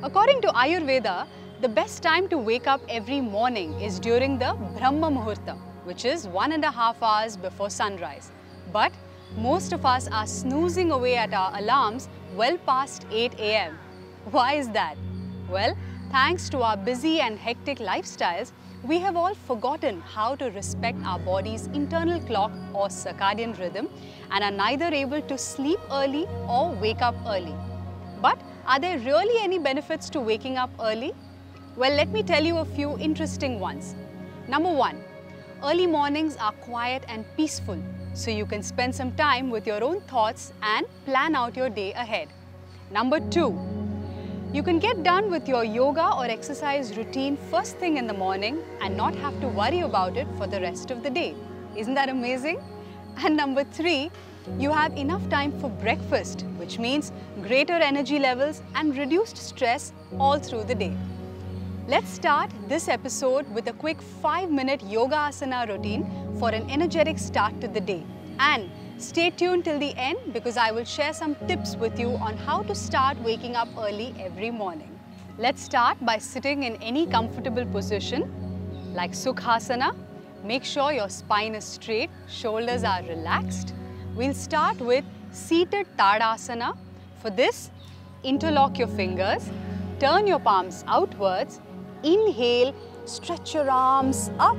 According to Ayurveda, the best time to wake up every morning is during the Brahma Muhurta, which is 1.5 hours before sunrise. But most of us are snoozing away at our alarms well past 8 a.m. Why is that? Well, thanks to our busy and hectic lifestyles, we have all forgotten how to respect our body's internal clock or circadian rhythm and are neither able to sleep early or wake up early. But are there really any benefits to waking up early? Well, let me tell you a few interesting ones. Number 1, early mornings are quiet and peaceful, so you can spend some time with your own thoughts and plan out your day ahead. Number 2, you can get done with your yoga or exercise routine first thing in the morning and not have to worry about it for the rest of the day. Isn't that amazing? And number 3, you have enough time for breakfast, which means greater energy levels and reduced stress all through the day. Let's start this episode with a quick 5-minute yoga asana routine for an energetic start to the day. And stay tuned till the end because I will share some tips with you on how to start waking up early every morning. Let's start by sitting in any comfortable position like Sukhasana. Make sure your spine is straight, shoulders are relaxed. We'll start with seated Tadasana. For this, interlock your fingers, turn your palms outwards, inhale, stretch your arms up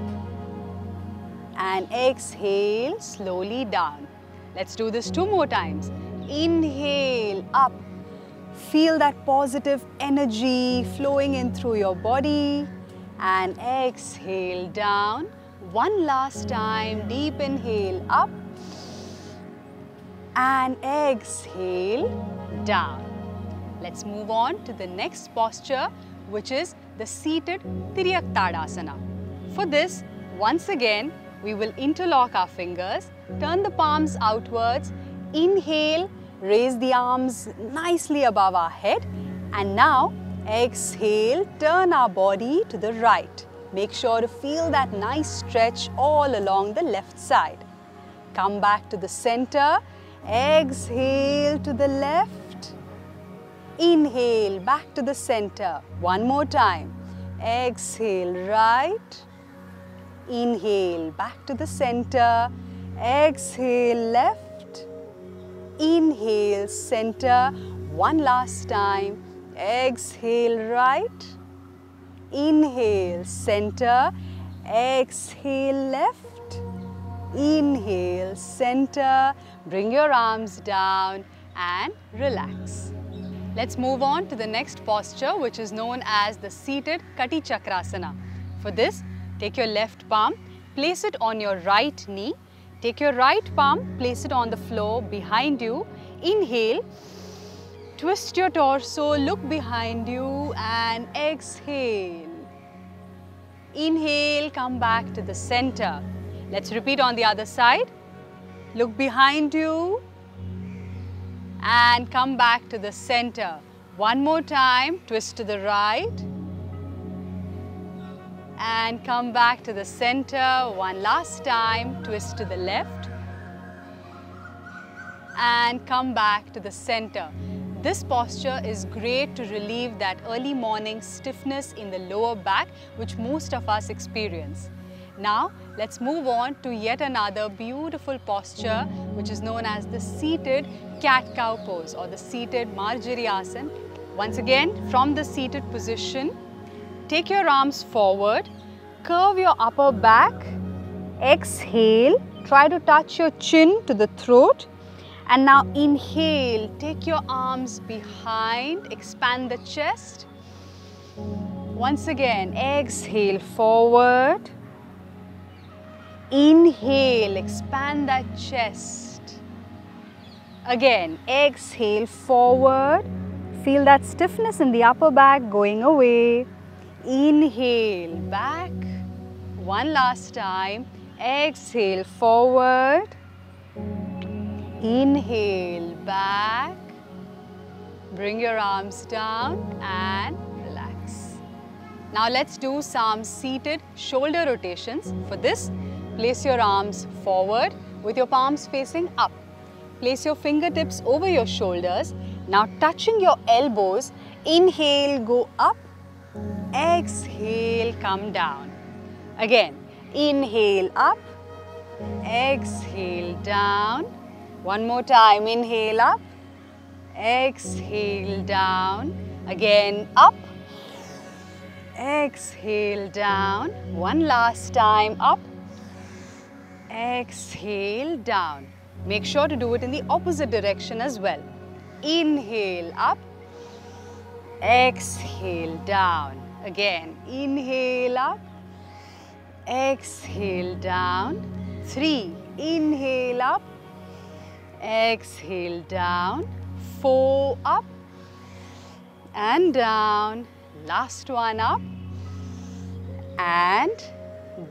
and exhale slowly down. Let's do this 2 more times. Inhale up, feel that positive energy flowing in through your body and exhale down. One last time, deep inhale up and exhale down. Let's move on to the next posture, which is the seated Tiryak Tadasana. For this, once again, we will interlock our fingers, turn the palms outwards, inhale, raise the arms nicely above our head, and now exhale, turn our body to the right. Make sure to feel that nice stretch all along the left side. Come back to the center, exhale to the left, inhale back to the center. One more time, exhale right, inhale back to the center, exhale left, inhale center. One last time, exhale right, inhale center, exhale left, inhale center. Bring your arms down and relax. Let's move on to the next posture, which is known as the seated Kati Chakrasana. For this, take your left palm, place it on your right knee. Take your right palm, place it on the floor behind you. Inhale, twist your torso, look behind you and exhale. Inhale, come back to the center. Let's repeat on the other side. Look behind you and come back to the center. One more time, twist to the right and come back to the center. One last time, twist to the left and come back to the center. This posture is great to relieve that early morning stiffness in the lower back which most of us experience. Now, let's move on to yet another beautiful posture which is known as the seated cat-cow pose or the seated Marjari Asana. Once again, from the seated position, take your arms forward, curve your upper back, exhale, try to touch your chin to the throat and now inhale, take your arms behind, expand the chest. Once again, exhale forward. Inhale, expand that chest. Again, exhale forward. Feel that stiffness in the upper back going away. Inhale, back. One last time. Exhale forward. Inhale, back. Bring your arms down and relax. Now let's do some seated shoulder rotations. For this, place your arms forward with your palms facing up. Place your fingertips over your shoulders. Now touching your elbows, Inhale, go up. Exhale, come down. Again, inhale up. Exhale down. One more time, inhale up. Exhale down. Again, up. Exhale down. One last time, up. Exhale down. Make sure to do it in the opposite direction as well. Inhale up. Exhale down. Again, inhale up. Exhale down. 3. Inhale up. Exhale down. 4. Up and down. Last one, up and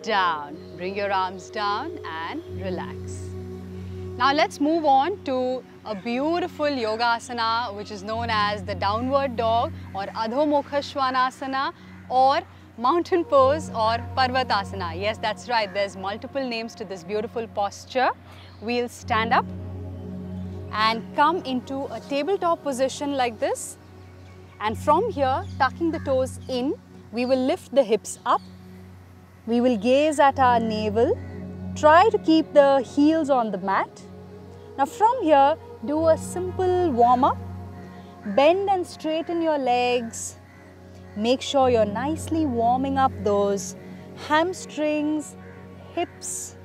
down. Bring your arms down and relax. Now let's move on to a beautiful yoga asana which is known as the downward dog or Adho Mukha Svanasana or mountain pose or Parvatasana. Yes, that's right. There's multiple names to this beautiful posture. We'll stand up and come into a tabletop position like this. And from here, tucking the toes in, we will lift the hips up. We will gaze at our navel. Try to keep the heels on the mat. Now from here, do a simple warm-up. Bend and straighten your legs. Make sure you're nicely warming up those hamstrings, hips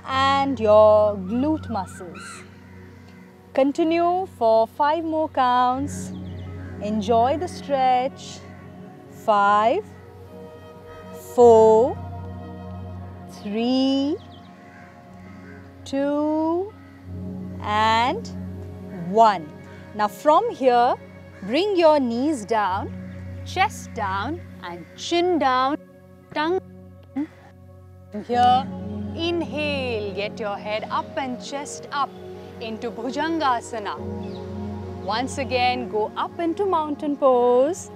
and your glute muscles. Continue for 5 more counts. Enjoy the stretch. 5, 4, 3, 2 and 1. Now from here, bring your knees down, chest down and chin down, tongue down. From here, inhale, get your head up and chest up into Bhujangasana. Once again, go up into mountain pose.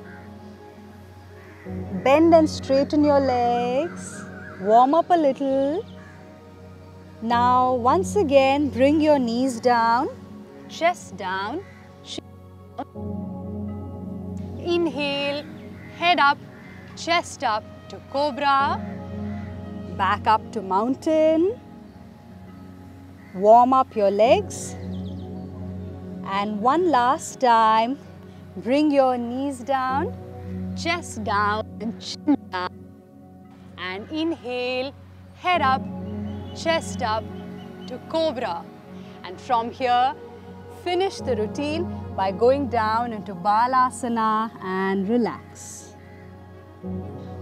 Bend and straighten your legs. Warm up a little. Now, once again, bring your knees down, chest down, chin down. Inhale, head up, chest up to Cobra. Back up to mountain. Warm up your legs. And one last time, bring your knees down, chest down and chin down. And inhale, head up, chest up to Cobra. And from here, finish the routine by going down into Balasana and relax.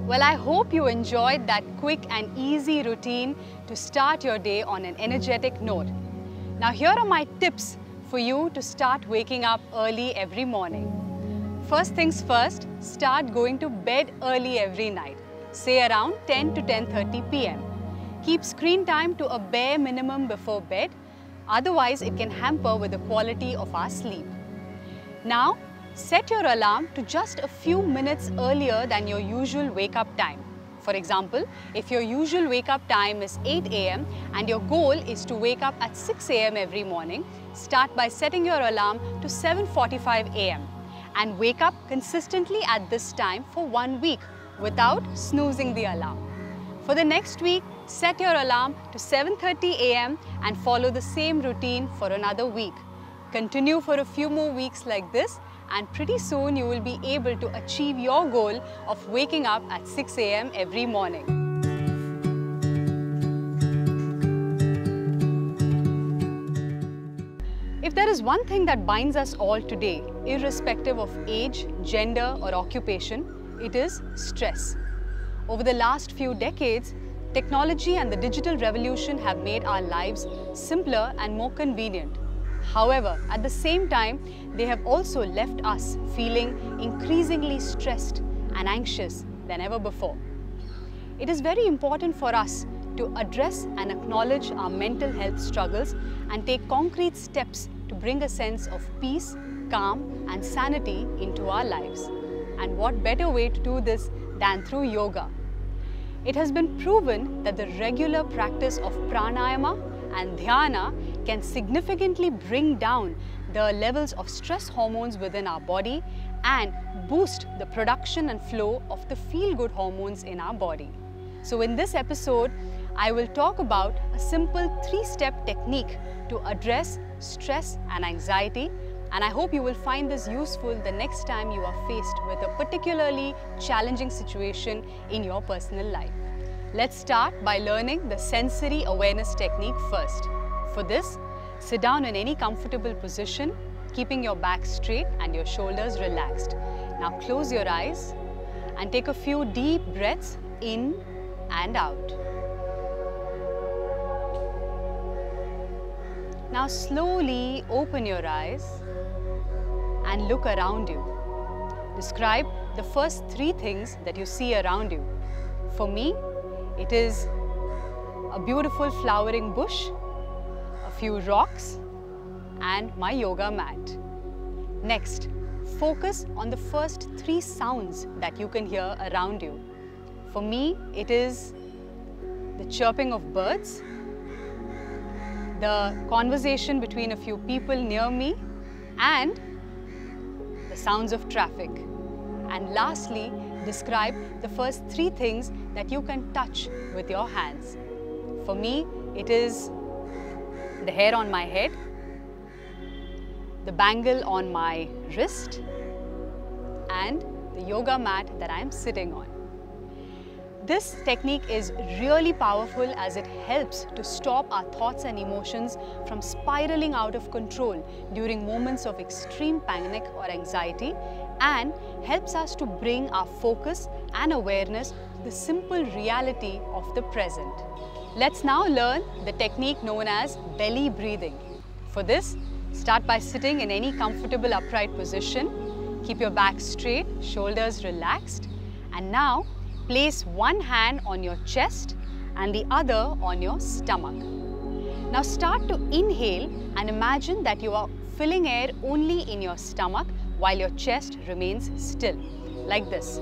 Well, I hope you enjoyed that quick and easy routine to start your day on an energetic note. Now here are my tips for you to start waking up early every morning. First things first, start going to bed early every night, say around 10 to 10:30 p.m. Keep screen time to a bare minimum before bed, otherwise it can hamper with the quality of our sleep. Now, set your alarm to just a few minutes earlier than your usual wake-up time. For example, if your usual wake-up time is 8 a.m. and your goal is to wake up at 6 a.m. every morning, start by setting your alarm to 7:45 a.m. and wake up consistently at this time for 1 week without snoozing the alarm. For the next week, set your alarm to 7:30 a.m. and follow the same routine for another week. Continue for a few more weeks like this, and pretty soon you will be able to achieve your goal of waking up at 6 a.m. every morning. If there is one thing that binds us all today, irrespective of age, gender or occupation, it is stress. Over the last few decades, technology and the digital revolution have made our lives simpler and more convenient. However, at the same time, they have also left us feeling increasingly stressed and anxious than ever before. It is very important for us to address and acknowledge our mental health struggles and take concrete steps to bring a sense of peace, calm and sanity into our lives. And what better way to do this than through yoga? It has been proven that the regular practice of pranayama and dhyana can significantly bring down the levels of stress hormones within our body and boost the production and flow of the feel-good hormones in our body. So in this episode, I will talk about a simple 3-step technique to address stress and anxiety, and I hope you will find this useful the next time you are faced with a particularly challenging situation in your personal life. Let's start by learning the sensory awareness technique first. For this, sit down in any comfortable position, keeping your back straight and your shoulders relaxed. Now close your eyes and take a few deep breaths in and out. Now slowly open your eyes and look around you. Describe the first 3 things that you see around you. For me, it is a beautiful flowering bush, a few rocks, and my yoga mat. Next, focus on the first 3 sounds that you can hear around you. For me, it is the chirping of birds, the conversation between a few people near me, and the sounds of traffic. And lastly, describe the first 3 things that you can touch with your hands. For me, it is the hair on my head, the bangle on my wrist, and the yoga mat that I am sitting on. This technique is really powerful as it helps to stop our thoughts and emotions from spiraling out of control during moments of extreme panic or anxiety, and helps us to bring our focus and awareness to the simple reality of the present. Let's now learn the technique known as belly breathing. For this, start by sitting in any comfortable upright position. Keep your back straight, shoulders relaxed, and now place one hand on your chest and the other on your stomach. Now start to inhale and imagine that you are filling air only in your stomach while your chest remains still, like this.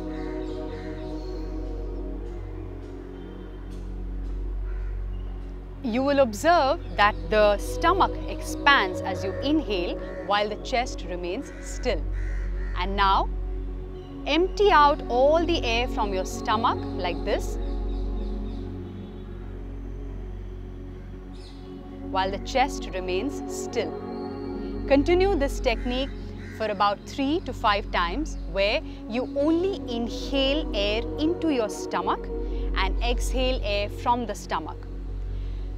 You will observe that the stomach expands as you inhale while the chest remains still. And now, empty out all the air from your stomach like this, while the chest remains still. Continue this technique for about 3 to 5 times, where you only inhale air into your stomach and exhale air from the stomach.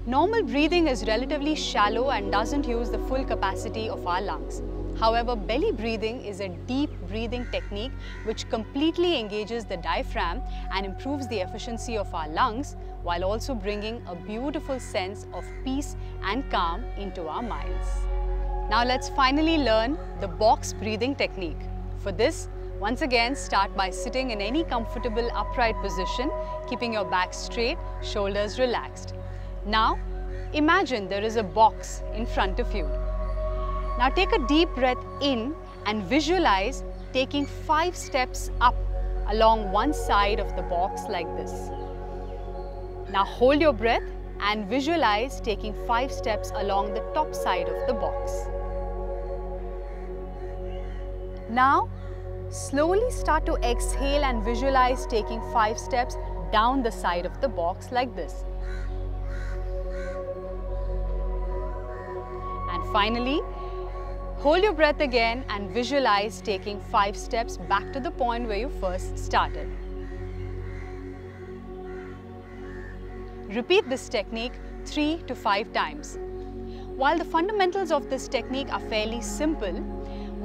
Normal breathing is relatively shallow and doesn't use the full capacity of our lungs. However, belly breathing is a deep breathing technique which completely engages the diaphragm and improves the efficiency of our lungs, while also bringing a beautiful sense of peace and calm into our minds. Now let's finally learn the box breathing technique. For this, once again start by sitting in any comfortable upright position, keeping your back straight, shoulders relaxed. Now, imagine there is a box in front of you. Now take a deep breath in and visualize taking 5 steps up along one side of the box like this. Now hold your breath and visualize taking 5 steps along the top side of the box. Now slowly start to exhale and visualize taking 5 steps down the side of the box like this. And finally, hold your breath again and visualize taking 5 steps back to the point where you first started. Repeat this technique 3 to 5 times. While the fundamentals of this technique are fairly simple,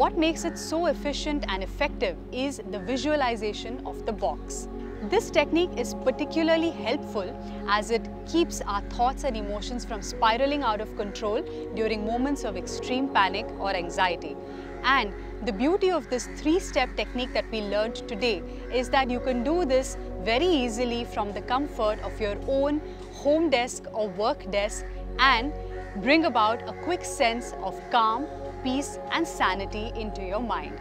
what makes it so efficient and effective is the visualization of the box. This technique is particularly helpful as it keeps our thoughts and emotions from spiraling out of control during moments of extreme panic or anxiety. And the beauty of this 3-step technique that we learned today is that you can do this very easily from the comfort of your own home desk or work desk and bring about a quick sense of calm, peace and sanity into your mind.